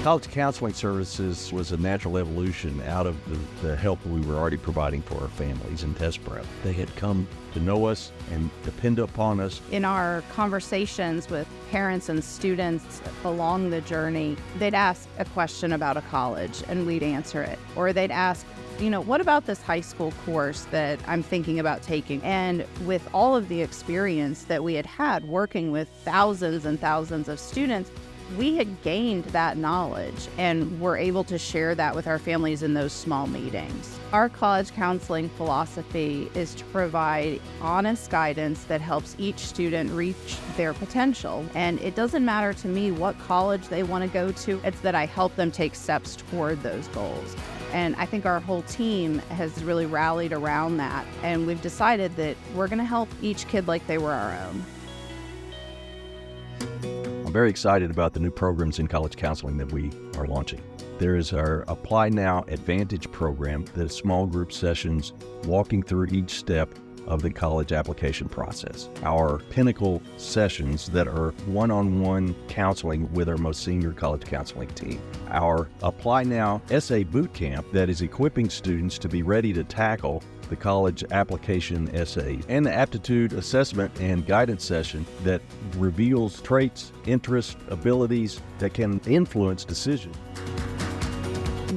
College counseling services was a natural evolution out of the help we were already providing for our families in test prep. They had come to know us and depend upon us. In our conversations with parents and students along the journey, they'd ask a question about a college and we'd answer it. Or they'd ask, what about this high school course that I'm thinking about taking? And with all of the experience that we had working with thousands and thousands of students, we had gained that knowledge and were able to share that with our families in those small meetings. Our college counseling philosophy is to provide honest guidance that helps each student reach their potential. And it doesn't matter to me what college they want to go to, it's that I help them take steps toward those goals. And I think our whole team has really rallied around that. And we've decided that we're going to help each kid like they were our own. I'm very excited about the new programs in college counseling that we are launching. There is our Apply Now Advantage program that is small group sessions walking through each step of the college application process. Our Pinnacle sessions that are one-on-one counseling with our most senior college counseling team. Our Apply Now Essay Bootcamp that is equipping students to be ready to tackle the college application essay, and the aptitude assessment and guidance session that reveals traits, interests, abilities that can influence decisions.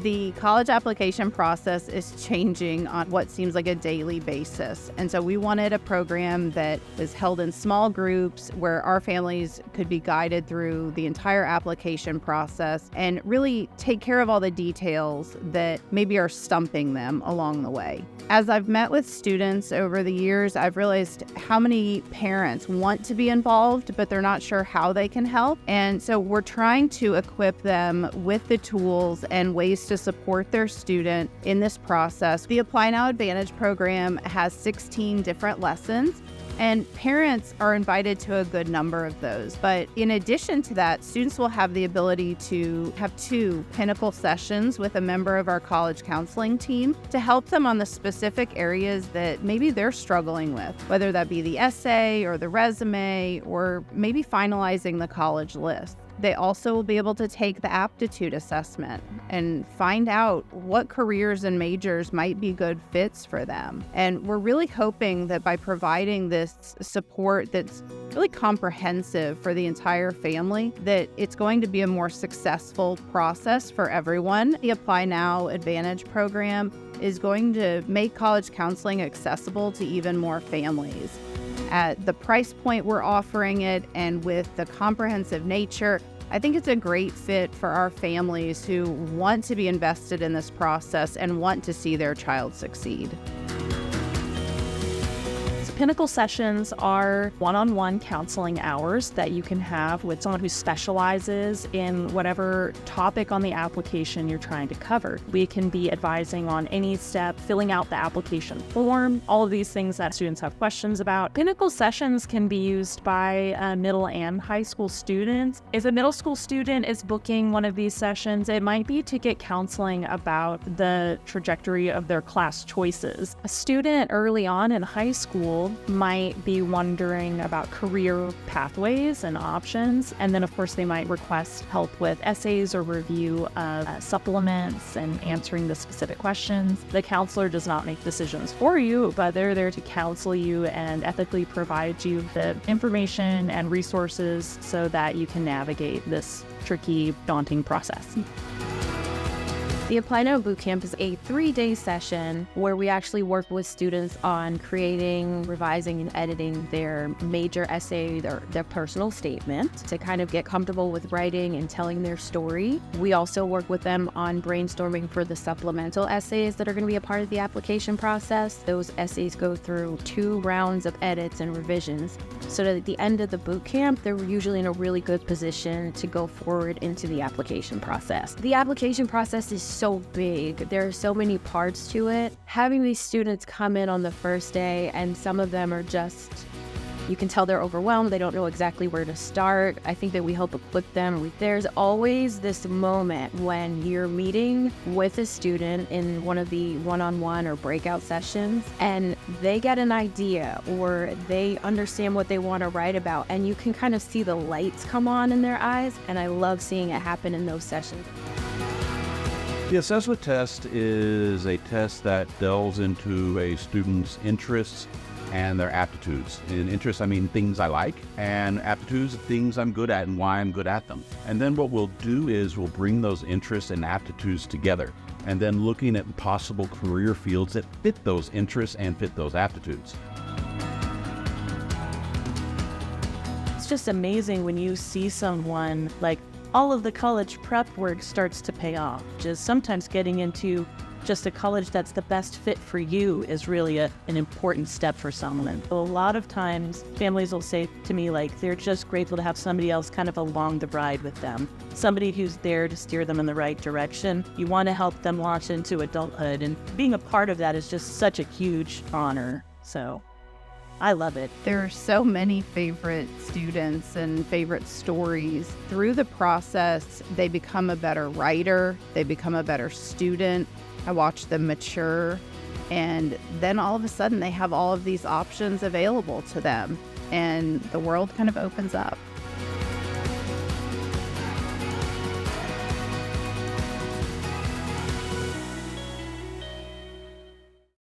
The college application process is changing on what seems like a daily basis. And so we wanted a program that is held in small groups where our families could be guided through the entire application process and really take care of all the details that maybe are stumping them along the way. As I've met with students over the years, I've realized how many parents want to be involved, but they're not sure how they can help. And so we're trying to equip them with the tools and ways to support their student in this process. The Apply Now Advantage program has 16 different lessons, and parents are invited to a good number of those. But in addition to that, students will have the ability to have 2 Pinnacle sessions with a member of our college counseling team to help them on the specific areas that maybe they're struggling with, whether that be the essay or the resume or maybe finalizing the college list. They also will be able to take the aptitude assessment and find out what careers and majors might be good fits for them. And we're really hoping that by providing this support that's really comprehensive for the entire family, that it's going to be a more successful process for everyone. The Apply Now Advantage program is going to make college counseling accessible to even more families. At the price point we're offering it and with the comprehensive nature, I think it's a great fit for our families who want to be invested in this process and want to see their child succeed. Pinnacle sessions are one-on-one counseling hours that you can have with someone who specializes in whatever topic on the application you're trying to cover. We can be advising on any step, filling out the application form, all of these things that students have questions about. Pinnacle sessions can be used by middle and high school students. If a middle school student is booking one of these sessions, it might be to get counseling about the trajectory of their class choices. A student early on in high school might be wondering about career pathways and options. And then, of course, they might request help with essays or review of supplements and answering the specific questions. The counselor does not make decisions for you, but they're there to counsel you and ethically provide you the information and resources so that you can navigate this tricky, daunting process. The Apply Now Bootcamp is a 3-day session where we actually work with students on creating, revising, and editing their major essay, their personal statement to kind of get comfortable with writing and telling their story. We also work with them on brainstorming for the supplemental essays that are going to be a part of the application process. Those essays go through 2 rounds of edits and revisions so that at the end of the bootcamp, they're usually in a really good position to go forward into the application process. The application process is so big. There are so many parts to it. Having these students come in on the first day and some of them are just You can tell they're overwhelmed. They don't know exactly where to start. I think that we help equip them. There's always this moment when you're meeting with a student in one of the one-on-one or breakout sessions, and they get an idea or they understand what they want to write about, and you can kind of see the lights come on in their eyes, and I love seeing it happen in those sessions. The assessment test is a test that delves into a student's interests and their aptitudes. In interests, I mean things I like, and aptitudes, things I'm good at and why I'm good at them. And then what we'll do is we'll bring those interests and aptitudes together, and then looking at possible career fields that fit those interests and fit those aptitudes. It's just amazing when you see someone like all of the college prep work starts to pay off. Just sometimes getting into just a college that's the best fit for you is really an important step for someone. A lot of times families will say to me, like, they're just grateful to have somebody else kind of along the ride with them, somebody who's there to steer them in the right direction. You want to help them launch into adulthood, and being a part of that is just such a huge honor. So I love it. There are so many favorite students and favorite stories. Through the process, they become a better writer, they become a better student. I watch them mature, and then all of a sudden they have all of these options available to them, and the world kind of opens up.